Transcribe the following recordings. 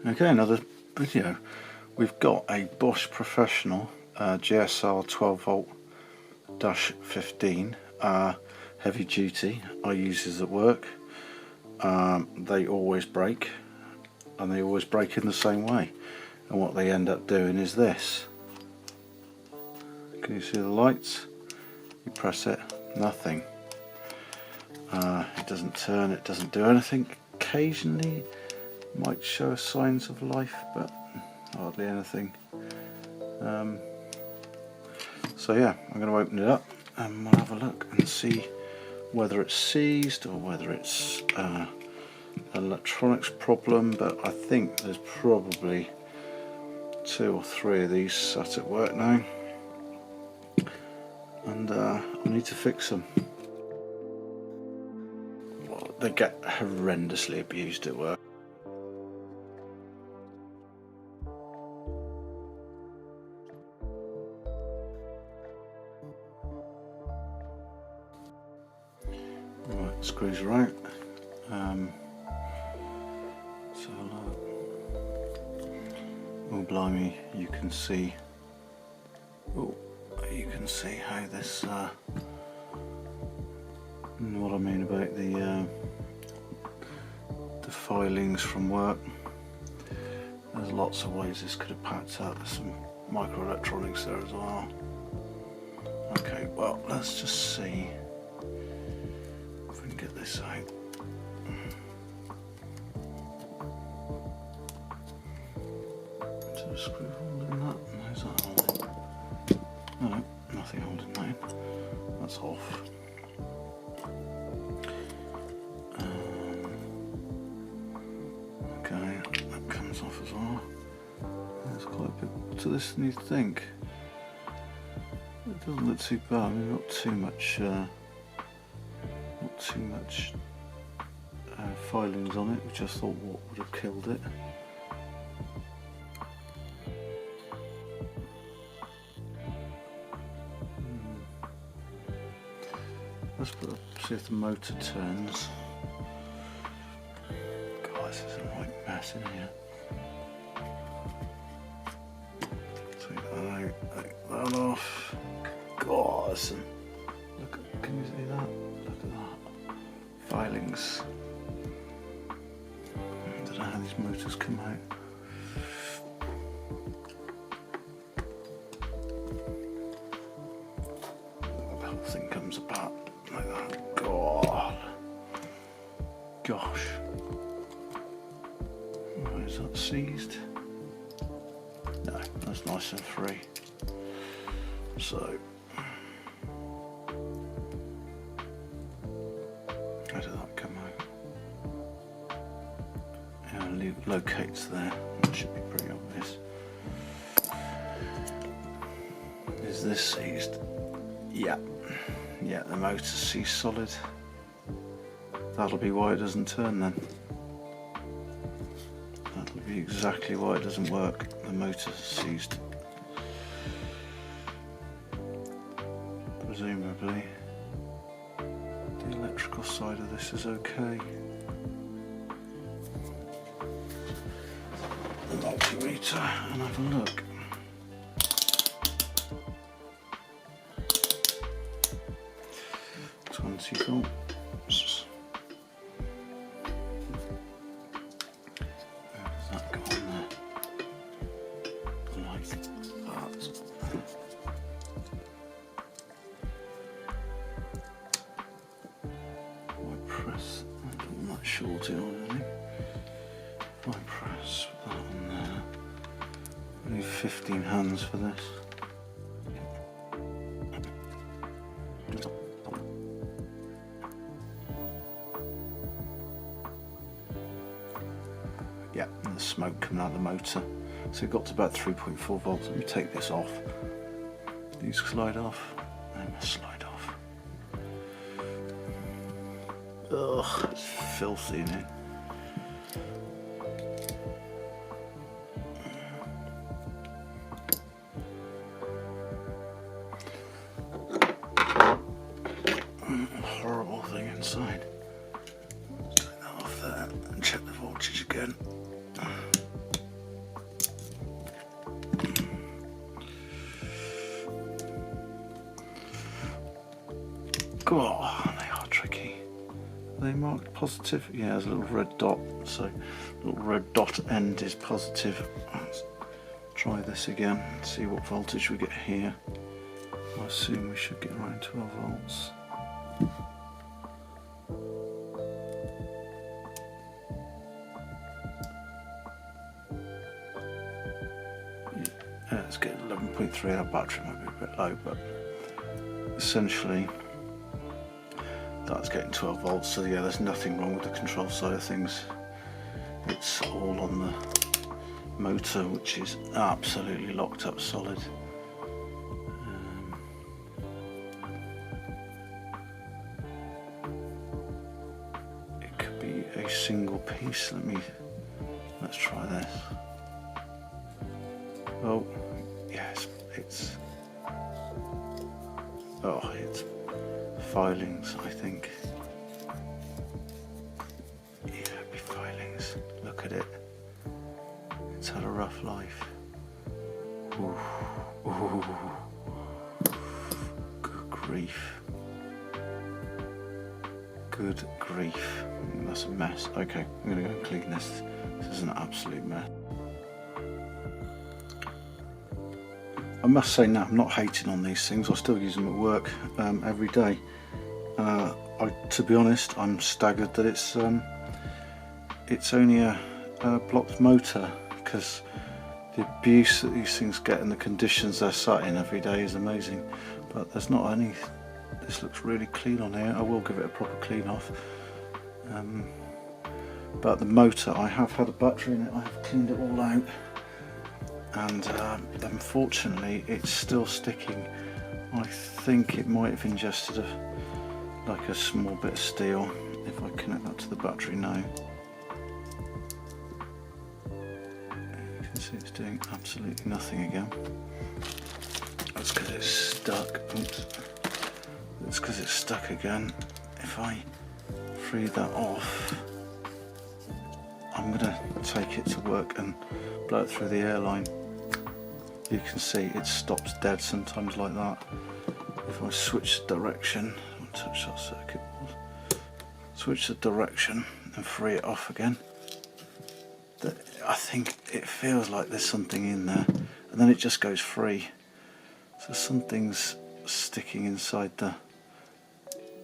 Okay, another video. We've got a Bosch Professional GSR-12v -15 heavy duty. I use these at work. They always break, and they always break in the same way. And what they end up doing is this. Can you see the lights? You press it, nothing. It doesn't turn, it doesn't do anything. Occasionally might show signs of life, but hardly anything. So yeah, I'm going to open it up and we'll have a look and see whether it's seized or whether it's an electronics problem, but I think there's probably 2 or 3 of these sat at work now, and I need to fix them. Well, they get horrendously abused at work. Right, screws are out. Let's have a look. Oh blimey, you can see. Oh, you can see how this. What I mean about the filings from work. There's lots of ways this could have packed up. There's some microelectronics there as well. Okay, well, let's just see if we can get this out. Is there a screw holding that? How's that holding? No, nothing holding that. That's off. Okay, that comes off as well. There's quite a bit to this than you'd think. It doesn't look too bad. I mean, not too much filings on it, which I thought what would have killed it. Let's see if the motor turns. God, this is a right mess in here. Take that out, take that off. God, listen. Look, can you see that? Look at that. Filings. I don't know how these motors come out. The whole thing comes apart like that. God. Gosh. Right, is that seized? No, that's nice and free. So, how did that come out? Yeah, it locates there. That should be pretty obvious. Is this seized? Yeah. Yeah, the motor's seized solid. That'll be why it doesn't turn then. That'll be exactly why it doesn't work. The motor's seized. Presumably the electrical side of this is okay. The multimeter and have a look. Volts. Where does that go on there? Like that. Press that on that short in already. If I press that on there, I need 15 hands for this. Yeah, and the smoke coming out of the motor. So it got to about 3.4 volts. Let me take this off. These slide off. They must slide off. Ugh, it's filthy in here. Horrible thing inside. Take that off there and check the voltage again. Oh, they are tricky. Are they marked positive? Yeah, there's a little red dot, so little red dot end is positive. Let's try this again, see what voltage we get here. I assume we should get around 12 volts. Yeah, let's get 11.3. Our battery might be a bit low, but essentially that's getting 12 volts, so yeah, there's nothing wrong with the control side of things. It's all on the motor, which is absolutely locked up solid. It could be a single piece. Let's try this. Oh, yes, it's filings, I think. Yeah, it'd be filings. Look at it. It's had a rough life. Ooh. Ooh. Good grief. Good grief. That's a mess. Okay, I'm gonna go and clean this. This is an absolute mess. I must say now, I'm not hating on these things. I still use them at work every day. To be honest, I'm staggered that it's only a blocked motor, because the abuse that these things get and the conditions they're sat in every day is amazing. But there's not any. This looks really clean on here. I will give it a proper clean off. But the motor, I have had a battery in it. I have cleaned it all out. And unfortunately it's still sticking. I think it might have ingested like a small bit of steel. If I connect that to the battery now, you can see it's doing absolutely nothing again. That's because it's stuck. Oops. That's because it's stuck again. If I free that off, I'm going to take it to work and blow it through the airline. You can see it stops dead sometimes like that. If I switch the direction, I'll touch that circuit board, switch the direction and free it off again, I think it feels like there's something in there, and then it just goes free. So something's sticking inside the, you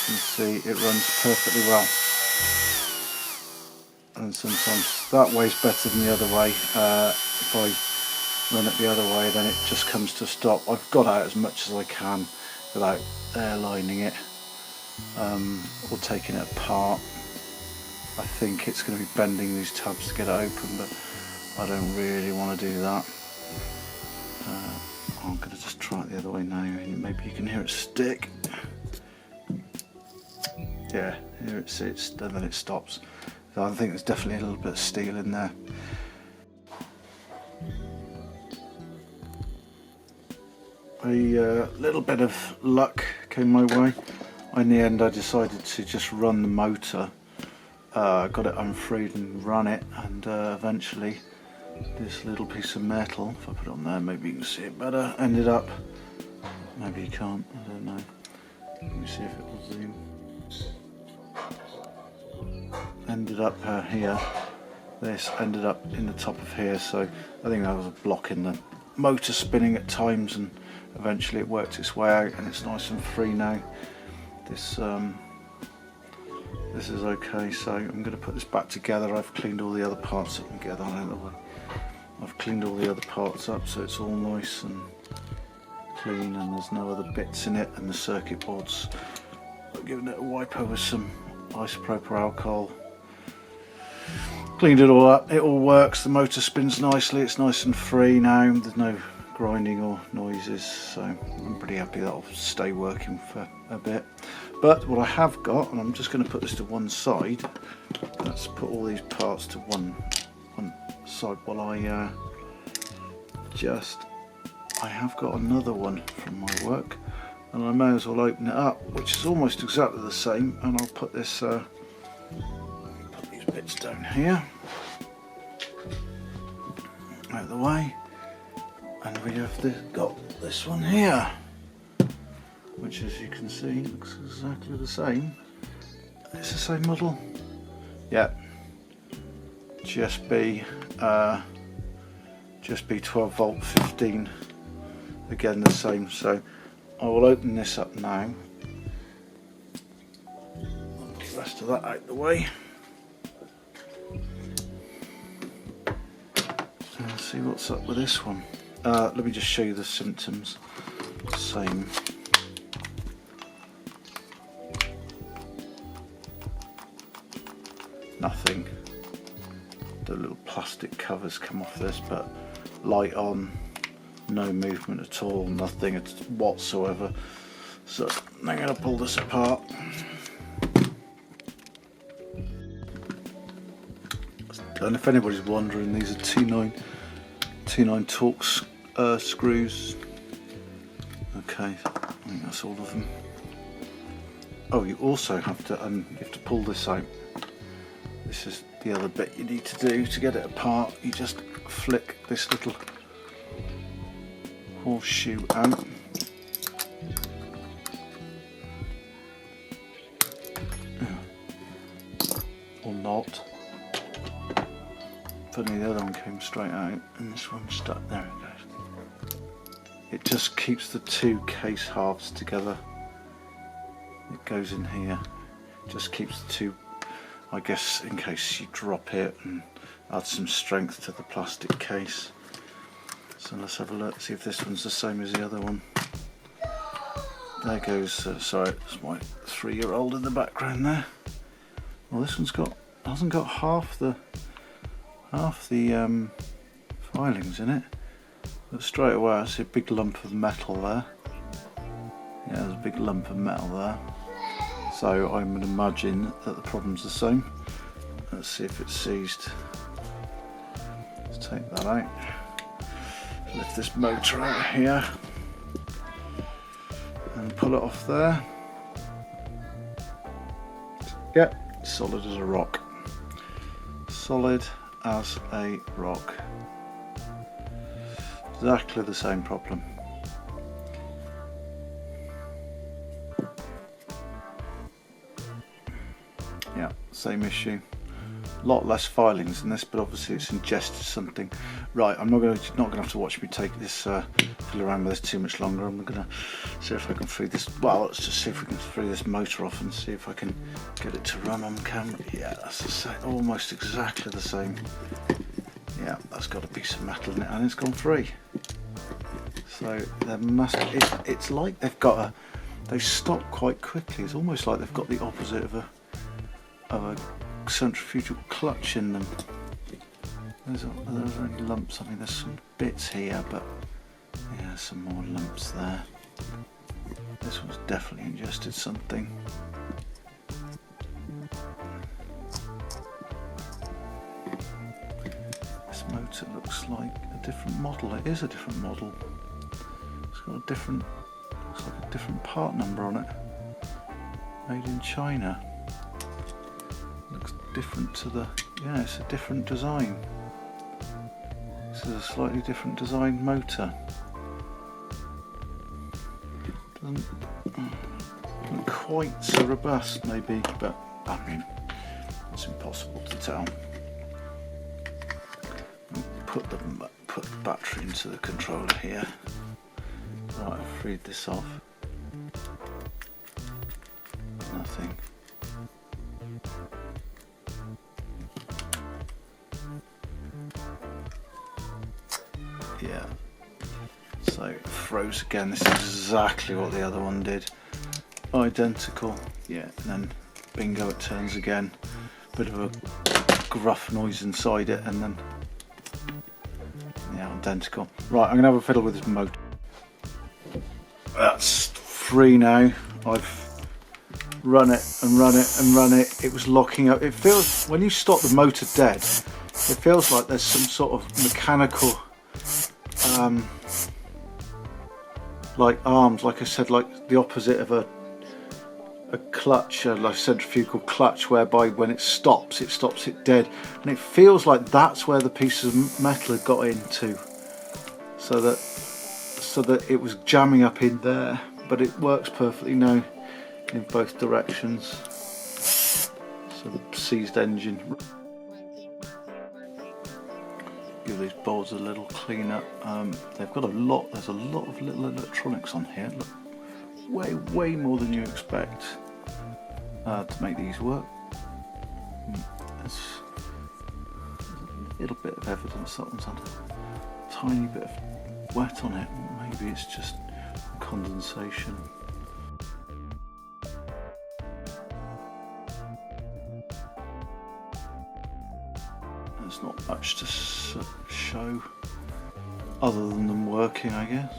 can see it runs perfectly well. And sometimes that way's better than the other way. If I run it the other way, then it just comes to a stop. I've got out as much as I can without airlining it or taking it apart. I think it's going to be bending these tabs to get it open, but I don't really want to do that. I'm going to just try it the other way now. Maybe you can hear it stick. Yeah, here it sits, and then it stops. So I think there's definitely a little bit of steel in there. A little bit of luck came my way. In the end I decided to just run the motor, got it unfreed and run it, and eventually this little piece of metal, if I put it on there maybe you can see it better, ended up, maybe you can't, I don't know, let me see if it will zoom, ended up here, this ended up in the top of here, so I think that was a block in the motor spinning at times, and eventually it worked its way out and it's nice and free now. This is okay, so I'm going to put this back together. I've cleaned all the other parts up and get that out of the way. I've cleaned all the other parts up so it's all nice and clean and there's no other bits in it, and the circuit boards, I've given it a wipe over some isopropyl alcohol. Cleaned it all up, it all works, the motor spins nicely, it's nice and free now, there's no grinding or noises, so I'm pretty happy that'll stay working for a bit. But what I have got, and I'm just going to put this to one side, let's put all these parts to one side while I have got another one from my work, and I may as well open it up, which is almost exactly the same, and I'll put this put these bits down here out of the way. And we have got this one here. which as you can see looks exactly the same. It's the same model. Yeah. GSB 12v 15. Again the same. So I will open this up now. Get the rest of that out of the way. Let's see what's up with this one. Let me just show you the symptoms. Same. Nothing. The little plastic covers come off this, but light on, no movement at all, nothing whatsoever. So I'm going to pull this apart. And if anybody's wondering, these are T9 Torx screws. Okay, I think that's all of them. Oh, you also have to pull this out. This is the other bit you need to do to get it apart. You just flick this little horseshoe out. Or not. Funny, the other one came straight out and this one's stuck. There it goes. It just keeps the two case halves together. It goes in here. Just keeps the two, I guess, in case you drop it, and add some strength to the plastic case. So let's have a look, see if this one's the same as the other one. There goes, sorry, it's my 3-year-old in the background there. Well, this one's hasn't got half the filings in it. But straight away I see a big lump of metal there. Yeah, there's a big lump of metal there. So I'm going to imagine that the problem's the same. Let's see if it's seized. Let's take that out. Lift this motor out here and pull it off there. Yep, solid as a rock. Solid as a rock. Exactly the same problem. Yeah, same issue. A lot less filings in this, but obviously it's ingested something. Right, I'm not going to have to watch me take this, fiddle around with this too much longer. I'm going to see if I can free this. Well, let's just see if we can free this motor off and see if I can get it to run on camera. Yeah, that's the same, almost exactly the same. Yeah, that's got a piece of metal in it, and it's gone free. So there must. It's like they stop quite quickly. It's almost like they've got the opposite of a centrifugal clutch in them. There's only lumps. I mean, there's some bits here, but yeah, some more lumps there. This one's definitely ingested something. This motor looks like a different model. It is a different model. It's got a different, looks like a different part number on it. Made in China. Looks different to the, yeah, it's a different design. This is a slightly different design motor. Doesn't look quite so robust maybe, but I mean, it's impossible to tell. Put the battery into the controller here. Right, I've freed this off. Nothing. Yeah. So it froze again. This is exactly what the other one did. Identical. Yeah, and then bingo, it turns again. Bit of a gruff noise inside it, and then yeah, identical. Right, I'm gonna have a fiddle with this motor. That's free now. I've run it and run it and run it. It was locking up. It feels, when you stop the motor dead, it feels like there's some sort of mechanical like arms, like I said, like the opposite of a clutch, like a centrifugal clutch, whereby when it stops it dead, and it feels like that's where the piece of metal had got into, so that it was jamming up in there. but it works perfectly now in both directions. So the seized engine. Give these bolts a little clean up. They've got there's a lot of little electronics on here. Look, way more than you expect to make these work. There's a little bit of evidence that one's had a tiny bit of wet on it. Maybe it's just condensation. There's not much to show other than them working, I guess.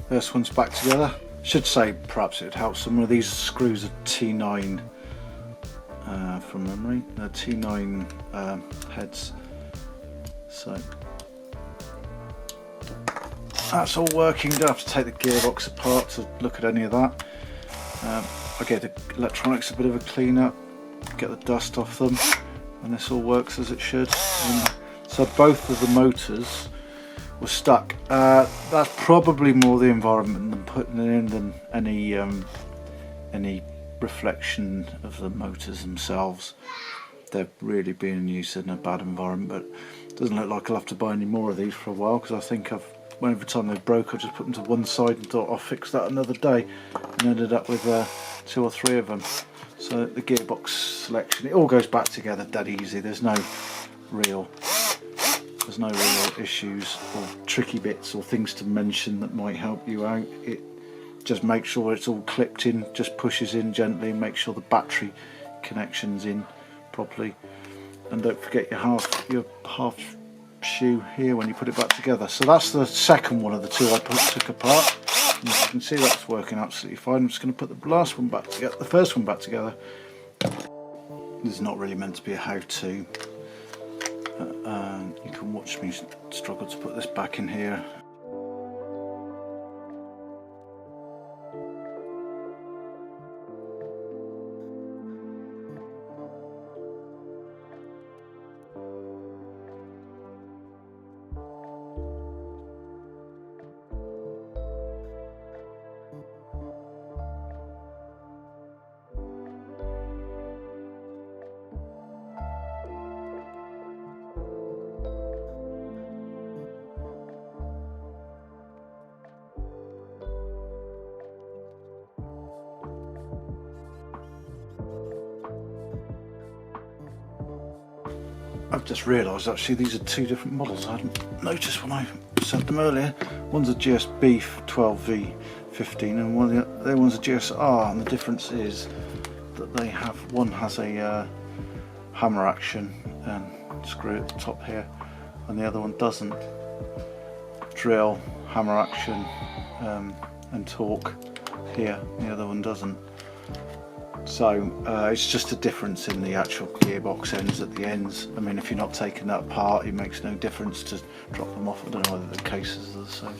This one's back together. Should say perhaps it would help. Some of these screws are T9 from memory. They're T9 heads. So that's all working. Don't have to take the gearbox apart to look at any of that. I get the electronics a bit of a clean up, get the dust off them, and this all works as it should. So both of the motors were stuck. That's probably more the environment than putting it in than any reflection of the motors themselves. They're really being used in a bad environment, but it doesn't look like I'll have to buy any more of these for a while, because I think whenever time they broke, I just put them to one side and thought I'll fix that another day, and ended up with 2 or 3 of them. So the gearbox selection, it all goes back together dead easy. There's no real issues or tricky bits or things to mention that might help you out. It just makes sure it's all clipped in, just pushes in gently, and make sure the battery connection's in properly. And don't forget your half shoe here when you put it back together. So that's the second one of the two I took apart. And as you can see, that's working absolutely fine. I'm just going to put the last one back together, the first one back together. This is not really meant to be a how-to. You can watch me struggle to put this back in here. I've just realised actually these are 2 different models. I hadn't noticed when I sent them earlier. One's a GSB-12v 15 and the other one's a GSR, and the difference is that one has a hammer action and screw at the top here, and the other one doesn't. Drill, hammer action and torque here, the other one doesn't. So it's just a difference in the actual gearbox ends at the ends. I mean, if you're not taking that apart, it makes no difference to drop them off. I don't know whether the cases are the same.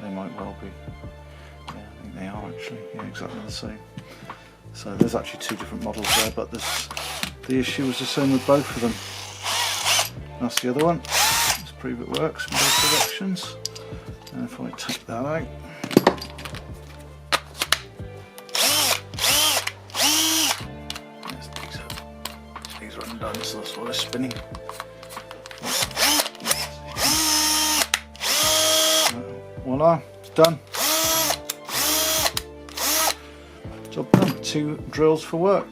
They might well be. Yeah, I think they are actually. Yeah, exactly the same. So there's actually 2 different models there, but the issue was the same with both of them. That's the other one. Let's prove it works in both directions. And if I take that out, these are undone, so that's why they're spinning. Voila, it's done. Job done. 2 drills for work.